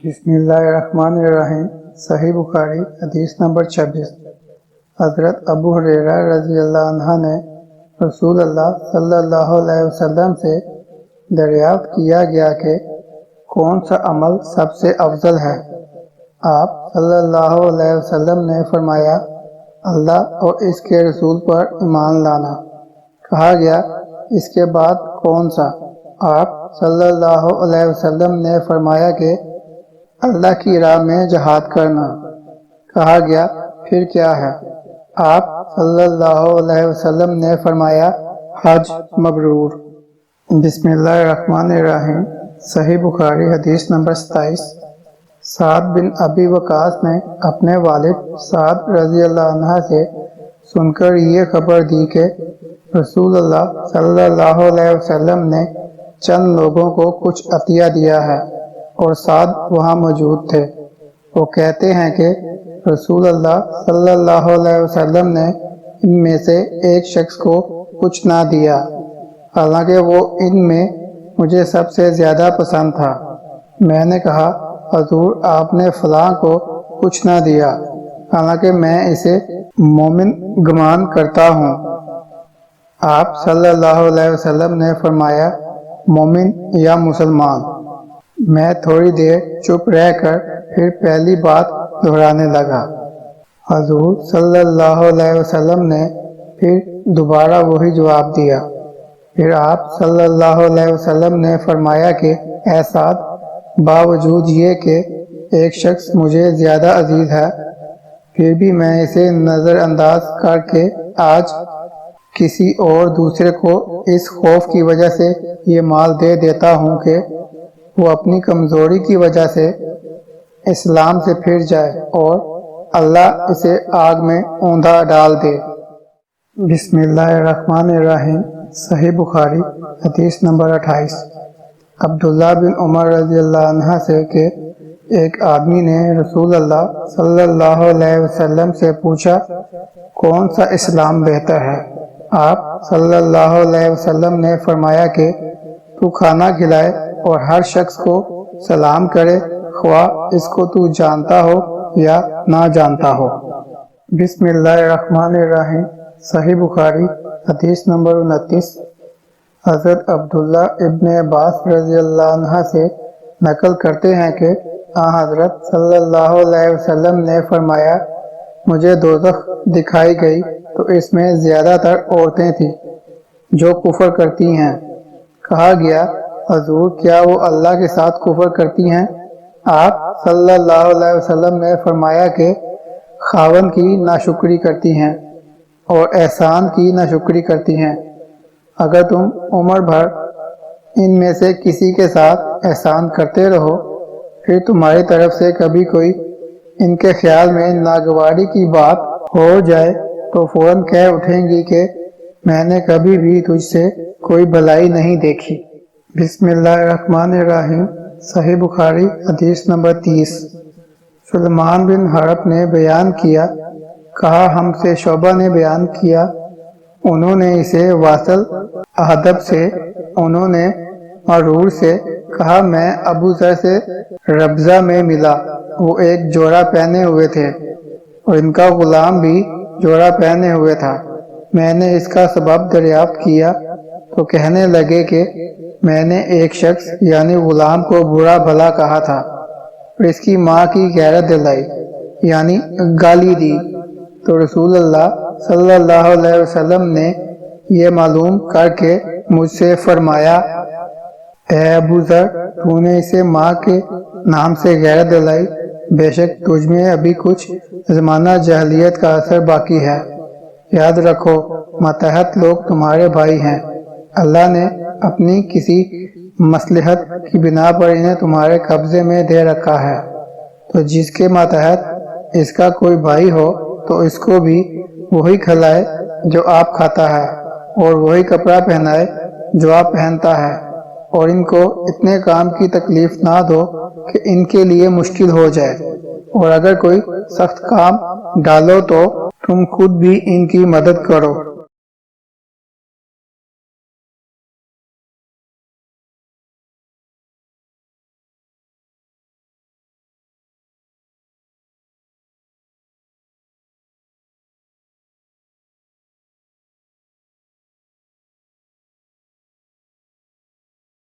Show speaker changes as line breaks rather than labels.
بسم اللہ الرحمن الرحیم۔ صحیح بخاری حدیث نمبر 26۔ حضرت ابو ہریرہ رضی اللہ عنہ نے رسول اللہ صلی اللہ علیہ وسلم سے دریافت کیا گیا کہ کون سا عمل سب سے افضل ہے؟ آپ صلی اللہ علیہ وسلم نے فرمایا، اللہ اور اس کے رسول پر ایمان لانا۔ کہا گیا، اس کے بعد کون سا؟ آپ صلی اللہ علیہ وسلم نے فرمایا کہ اللہ کی راہ میں جہاد کرنا۔ کہا گیا، پھر کیا ہے؟ آپ صلی اللہ علیہ وسلم نے فرمایا، حج مبرور۔ بسم اللہ الرحمن الرحیم۔ صحیح بخاری حدیث نمبر 27۔ سعد بن ابی وقاص نے اپنے والد سعد رضی اللہ عنہ سے سن کر یہ خبر دی کہ رسول اللہ صلی اللہ علیہ وسلم نے چند لوگوں کو کچھ عطیہ دیا ہے اور سعد وہاں موجود تھے۔ وہ کہتے ہیں کہ رسول اللہ صلی اللہ علیہ وسلم نے ان میں سے ایک شخص کو کچھ نہ دیا، حالانکہ وہ ان میں مجھے سب سے زیادہ پسند تھا۔ میں نے کہا، حضور آپ نے فلاں کو کچھ نہ دیا، حالانکہ میں اسے مومن گمان کرتا ہوں۔ آپ صلی اللہ علیہ وسلم نے فرمایا، مومن یا مسلمان؟ میں تھوڑی دیر چپ رہ کر پھر پہلی بات دہرانے لگا۔ حضور صلی اللہ علیہ وسلم نے پھر دوبارہ وہی جواب دیا۔ پھر آپ صلی اللہ علیہ وسلم نے فرمایا کہ اے سعد، باوجود یہ کہ ایک شخص مجھے زیادہ عزیز ہے، پھر بھی میں اسے نظر انداز کر کے آج کسی اور دوسرے کو اس خوف کی وجہ سے یہ مال دے دیتا ہوں کہ وہ اپنی کمزوری کی وجہ سے اسلام سے پھر جائے اور اللہ اسے آگ میں اوندھا ڈال دے۔ بسم اللہ الرحمن الرحیم۔ صحیح بخاری حدیث نمبر 28۔ عبداللہ بن عمر رضی اللہ عنہ سے کہ ایک آدمی نے رسول اللہ صلی اللہ علیہ وسلم سے پوچھا، کون سا اسلام بہتر ہے؟ آپ صلی اللہ علیہ وسلم نے فرمایا کہ تو کھانا کھلائے اور ہر شخص کو سلام کرے، خواہ اس کو تو جانتا ہو یا نہ جانتا ہو۔ بسم اللہ الرحمن الرحیم۔ صحیح بخاری حدیث نمبر 29۔ حضرت عبداللہ ابن عباس رضی اللہ عنہ سے نقل کرتے ہیں کہ حضرت صلی اللہ علیہ وسلم نے فرمایا، مجھے دوزخ دکھائی گئی تو اس میں زیادہ تر عورتیں تھیں جو کفر کرتی ہیں۔ کہا گیا، حضور کیا وہ اللہ کے ساتھ کفر کرتی ہیں؟ آپ صلی اللہ علیہ وسلم نے فرمایا کہ خاوند کی ناشکری کرتی ہیں اور احسان کی ناشکری کرتی ہیں۔ اگر تم عمر بھر ان میں سے کسی کے ساتھ احسان کرتے رہو، پھر تمہاری طرف سے کبھی کوئی ان کے خیال میں ناگواری کی بات ہو جائے تو فوراً کہہ اٹھیں گی کہ میں نے کبھی بھی تجھ سے کوئی بھلائی نہیں دیکھی۔ بسم اللہ الرحمن الرحیم۔ صحیح بخاری حدیث نمبر 30۔ سلمان بن حرب نے بیان کیا، کہا ہم سے شعبہ نے بیان کیا، انہوں نے اسے واصل احدب سے، انہوں نے معرور سے، کہا میں ابو ذر سے ربضہ میں ملا، وہ ایک جوڑا پہنے ہوئے تھے اور ان کا غلام بھی جوڑا پہنے ہوئے تھا۔ میں نے اس کا سبب دریافت کیا تو کہنے لگے کہ میں نے ایک شخص یعنی غلام کو برا بھلا کہا تھا اور اس کی ماں کی غیرت دلائی یعنی گالی دی، تو رسول اللہ صلی اللہ علیہ وسلم نے یہ معلوم کر کے مجھ سے فرمایا، اے ابو ذر، تو نے اسے ماں کے نام سے غیرت دلائی، بے شک تجھ میں ابھی کچھ زمانہ جاہلیت کا اثر باقی ہے۔ یاد رکھو، ماتحت لوگ تمہارے بھائی ہیں، اللہ نے اپنی کسی مصلحت کی بنا پر انہیں تمہارے قبضے میں دے رکھا ہے، تو جس کے ماتحت اس کا کوئی بھائی ہو تو اس کو بھی وہی کھلائے جو آپ کھاتا ہے اور وہی کپڑا پہنائے جو آپ پہنتا ہے، اور ان کو اتنے کام کی تکلیف نہ دو کہ ان کے لیے مشکل ہو جائے، اور اگر کوئی سخت کام ڈالو تو تم خود بھی ان کی مدد کرو۔